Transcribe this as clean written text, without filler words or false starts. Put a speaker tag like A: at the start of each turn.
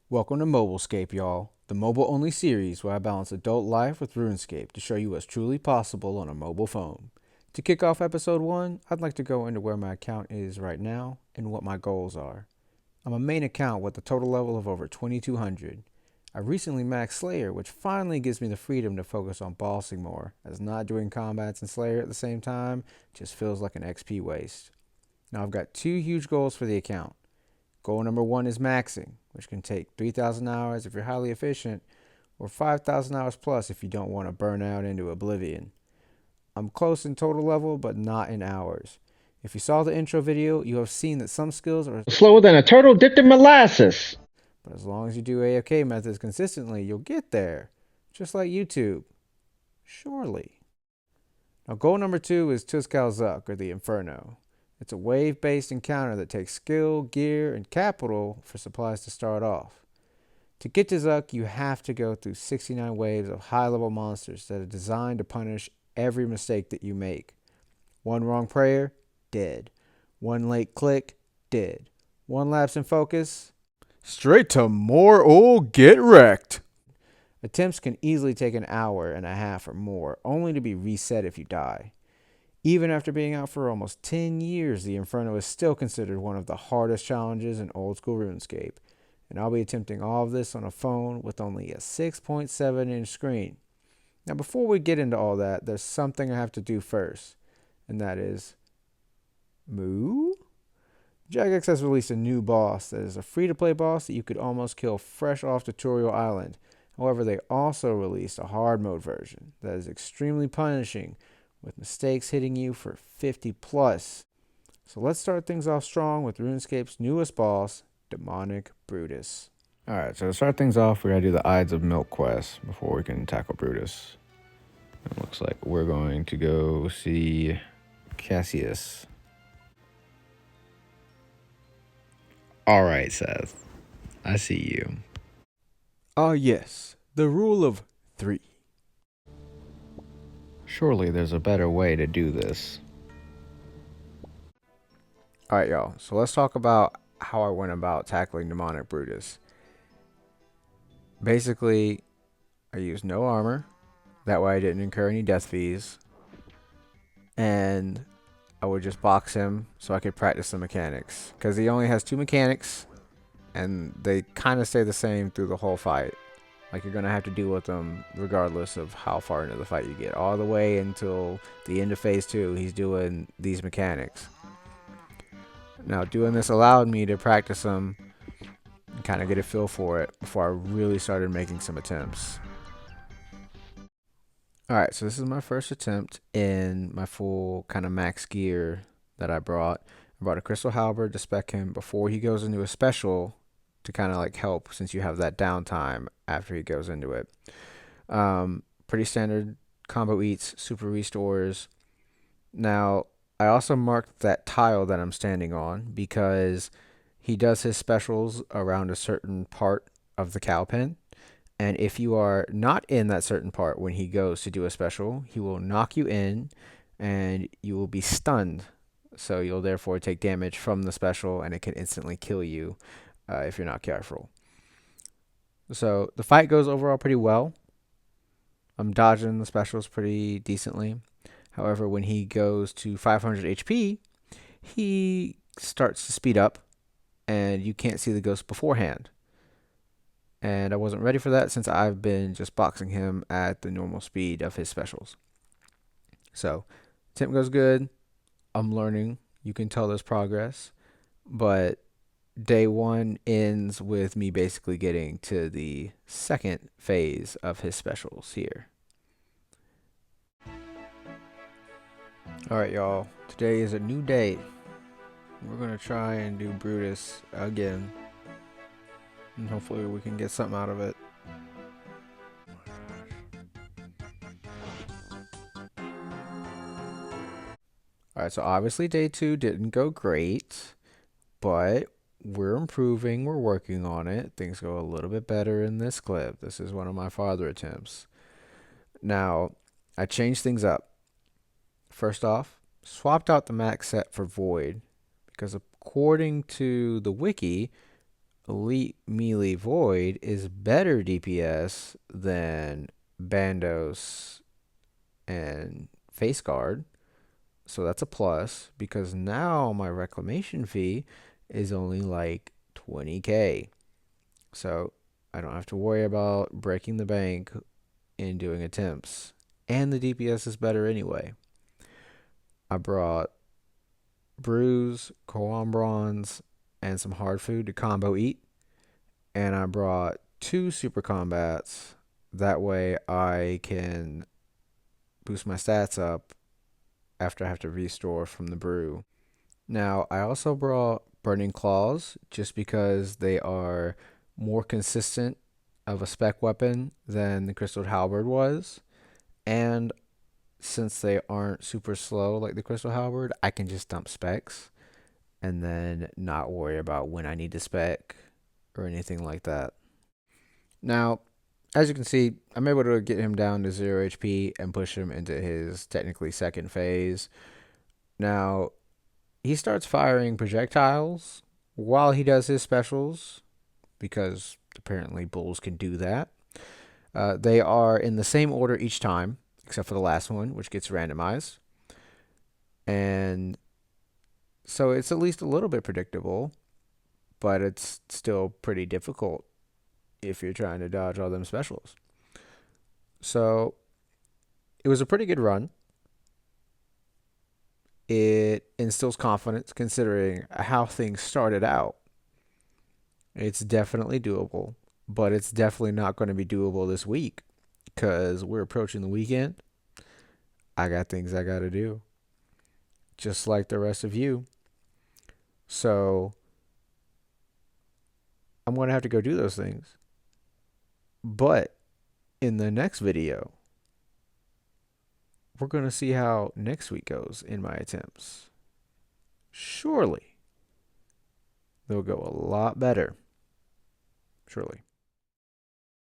A: Welcome to Mobilescape, y'all, the mobile-only series where I balance adult life with RuneScape to show you what's truly possible on a mobile phone. To kick off episode 1, I'd like to go into where my account is right now and what my goals are. I'm a main account with a total level of over 2200. I recently maxed Slayer, which finally gives me the freedom to focus on bossing more, as not doing combats and Slayer at the same time just feels like an XP waste. Now I've got two huge goals for the account. Goal number 1 is maxing, which can take 3,000 hours if you're highly efficient, or 5,000 hours plus if you don't want to burn out into oblivion. I'm close in total level, but not in hours. If you saw the intro video, you have seen that some skills are
B: Slower than a turtle dipped in molasses.
A: but as long as you do AFK methods consistently, you'll get there. Just like YouTube. Surely. Now, goal number 2 is Zuck, or the Inferno. It's a wave-based encounter that takes skill, gear, and capital for supplies to start off. To get to Zuck, you have to go through 69 waves of high-level monsters that are designed to punish every mistake that you make. One wrong prayer, dead. One late click, dead. One lapse in focus, straight to more ol' get wrecked. Attempts can easily take an hour and a half or more, only to be reset if you die. Even after being out for almost 10 years, the Inferno is still considered one of the hardest challenges in old school RuneScape, and I'll be attempting all of this on a phone with only a 6.7-inch screen. Now, before we get into all that, there's something I have to do first, and that is moo? Jagex has released a new boss that is a free-to-play boss that you could almost kill fresh off Tutorial Island. However, they also released a hard mode version that is extremely punishing, with mistakes hitting you for 50 plus. So let's start things off strong with RuneScape's newest boss, Demonic Brutus. Alright, so to start things off, we're going to do the Ides of Milk quest before we can tackle Brutus. It looks like we're going to go see Cassius. Alright, Seth. I see you. Ah, yes. The rule of 3. Surely there's a better way to do this. Alright, y'all. So let's talk about how I went about tackling Demonic Brutus. Basically, I used no armor. That way I didn't incur any death fees. And I would just box him so I could practice the mechanics. Because he only has 2 mechanics. And they kind of stay the same through the whole fight. Like, you're going to have to deal with them regardless of how far into the fight you get. All the way until the end of phase 2, he's doing these mechanics. Now, doing this allowed me to practice them and kind of get a feel for it before I really started making some attempts. Alright, so this is my first attempt in my full kind of max gear that I brought. I brought a Crystal Halberd to spec him before he goes into a special to kind of like help since you have that downtime after he goes into it. Pretty standard combo eats, super restores. Now, I also marked that tile that I'm standing on because he does his specials around a certain part of the cow pen. And if you are not in that certain part when he goes to do a special, he will knock you in and you will be stunned. So you'll therefore take damage from the special and it can instantly kill you if you're not careful. So the fight goes overall pretty well. I'm dodging the specials pretty decently. However, when he goes to 500 HP, he starts to speed up and you can't see the ghost beforehand. And I wasn't ready for that since I've been just boxing him at the normal speed of his specials. So, attempt goes good. I'm learning. You can tell there's progress. But day 1 ends with me basically getting to the second phase of his specials here. Alright, y'all. Today is a new day. We're going to try and do Brutus again. And hopefully we can get something out of it. Alright, so obviously day 2 didn't go great, but we're improving, we're working on it. Things go a little bit better in this clip. This is one of my farther attempts. Now, I changed things up. First off, swapped out the max set for Void, because according to the wiki, Elite Melee Void is better DPS than Bandos and Face Guard. So that's a plus because now my reclamation fee is only like 20k. So I don't have to worry about breaking the bank in doing attempts. And the DPS is better anyway. I brought brews, koan bronze, and some hard food to combo eat. And I brought 2 super combats. That way I can boost my stats up after I have to restore from the brew. Now, I also brought Burning Claws just because they are more consistent of a spec weapon than the Crystal Halberd was. And since they aren't super slow like the Crystal Halberd, I can just dump specs and then not worry about when I need to spec or anything like that. Now, as you can see, I'm able to get him down to 0 HP and push him into his technically second phase. Now, he starts firing projectiles while he does his specials because apparently bulls can do that. They are in the same order each time, except for the last one, which gets randomized. And so it's at least a little bit predictable, but it's still pretty difficult if you're trying to dodge all them specials. So it was a pretty good run. It instills confidence considering how things started out. It's definitely doable, but it's definitely not going to be doable this week because we're approaching the weekend. I got things I got to do, just like the rest of you. So I'm going to have to go do those things. But in the next video, we're going to see how next week goes in my attempts. Surely they'll go a lot better. Surely.